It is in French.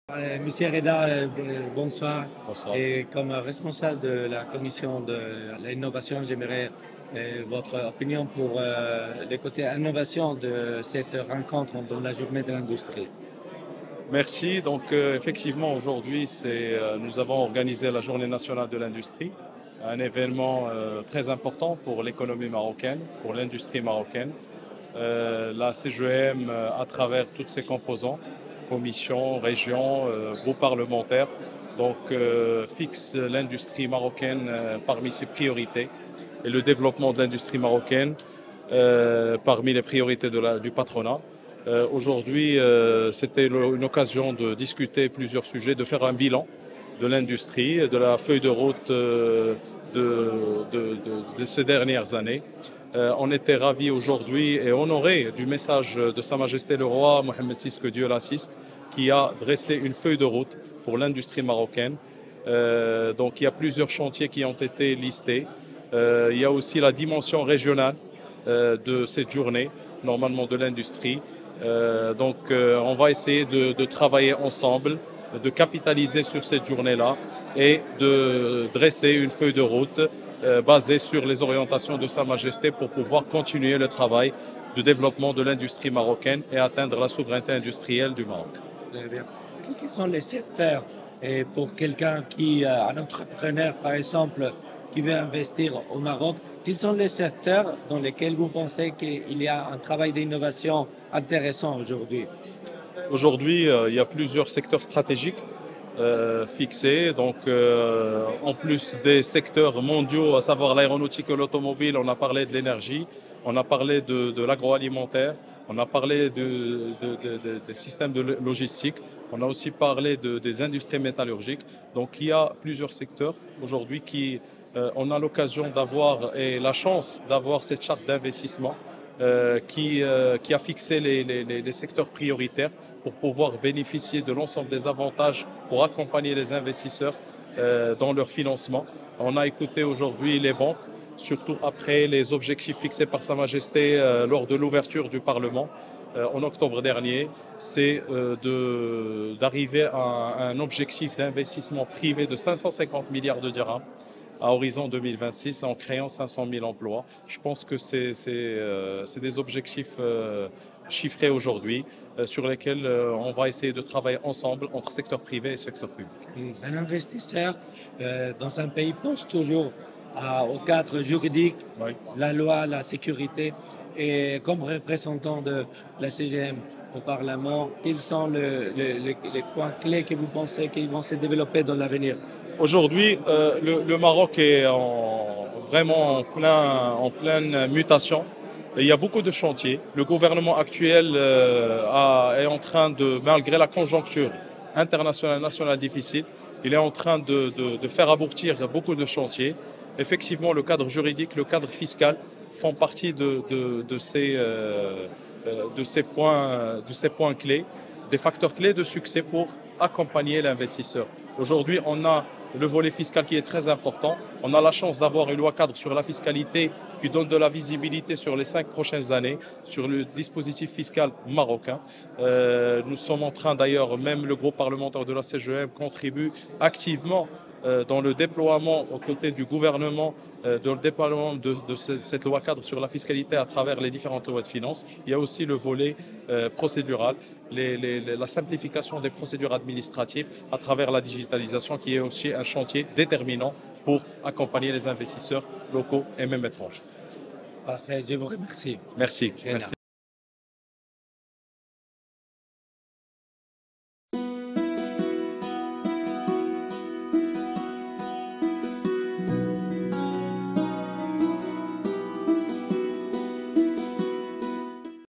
Monsieur Reda, bonsoir. Bonsoir. Et comme responsable de la commission de l'innovation, j'aimerais votre opinion pour le côté innovation de cette rencontre dans la journée de l'industrie. Merci. Donc, effectivement, aujourd'hui, nous avons organisé la Journée nationale de l'industrie, un événement très important pour l'économie marocaine, pour l'industrie marocaine. La CGM, à travers toutes ses composantes, commission, région, groupe parlementaire, donc fixe l'industrie marocaine parmi ses priorités et le développement de l'industrie marocaine parmi les priorités du patronat. Aujourd'hui, c'était une occasion de discuter plusieurs sujets, de faire un bilan de l'industrie, de la feuille de route de ces dernières années. On était ravis aujourd'hui et honorés du message de Sa Majesté le Roi Mohammed VI, que Dieu l'assiste, qui a dressé une feuille de route pour l'industrie marocaine. Donc il y a plusieurs chantiers qui ont été listés. Il y a aussi la dimension régionale de cette journée, normalement de l'industrie. On va essayer de travailler ensemble, de capitaliser sur cette journée-là et de dresser une feuille de route basée sur les orientations de Sa Majesté pour pouvoir continuer le travail de développement de l'industrie marocaine et atteindre la souveraineté industrielle du Maroc. Très bien. Quels sont les secteurs et pour quelqu'un qui, un entrepreneur par exemple, qui veut investir au Maroc, quels sont les secteurs dans lesquels vous pensez qu'il y a un travail d'innovation intéressant aujourd'hui? Aujourd'hui, il y a plusieurs secteurs stratégiques fixés. Donc, en plus des secteurs mondiaux, à savoir l'aéronautique et l'automobile, on a parlé de l'énergie, on a parlé de l'agroalimentaire, on a parlé des systèmes de logistique, on a aussi parlé des industries métallurgiques. Donc, il y a plusieurs secteurs aujourd'hui qui on a l'occasion d'avoir et la chance d'avoir cette charte d'investissement qui a fixé les secteurs prioritaires pour pouvoir bénéficier de l'ensemble des avantages pour accompagner les investisseurs dans leur financement. On a écouté aujourd'hui les banques, surtout après les objectifs fixés par Sa Majesté lors de l'ouverture du Parlement en octobre dernier, c'est d'arriver à un objectif d'investissement privé de 550 milliards de dirhams à horizon 2026 en créant 500 000 emplois. Je pense que c'est des objectifs chiffrés aujourd'hui sur lesquels on va essayer de travailler ensemble entre secteur privé et secteur public. Un investisseur dans un pays pense toujours au cadre juridique, Oui. la loi, la sécurité. Et comme représentant de la CGM au Parlement, quels sont les points clés que vous pensez qu'ils vont se développer dans l'avenir? Aujourd'hui, le Maroc est vraiment en pleine mutation. Il y a beaucoup de chantiers. Le gouvernement actuel est en train de, malgré la conjoncture internationale et nationale difficile, il est en train de faire aboutir beaucoup de chantiers. Effectivement, le cadre juridique, le cadre fiscal font partie de ces points clés, des facteurs clés de succès pour accompagner l'investisseur. Aujourd'hui, on a le volet fiscal qui est très important. On a la chance d'avoir une loi cadre sur la fiscalité qui donne de la visibilité sur les 5 prochaines années, sur le dispositif fiscal marocain. Nous sommes en train d'ailleurs, même le groupe parlementaire de la CGM contribue activement dans le déploiement aux côtés du gouvernement dans le déploiement de cette loi cadre sur la fiscalité à travers les différentes lois de finances. Il y a aussi le volet procédural, la simplification des procédures administratives à travers la digitalisation qui est aussi un chantier déterminant pour accompagner les investisseurs locaux et même étrangers. Parfait, je vous remercie. Merci. Merci.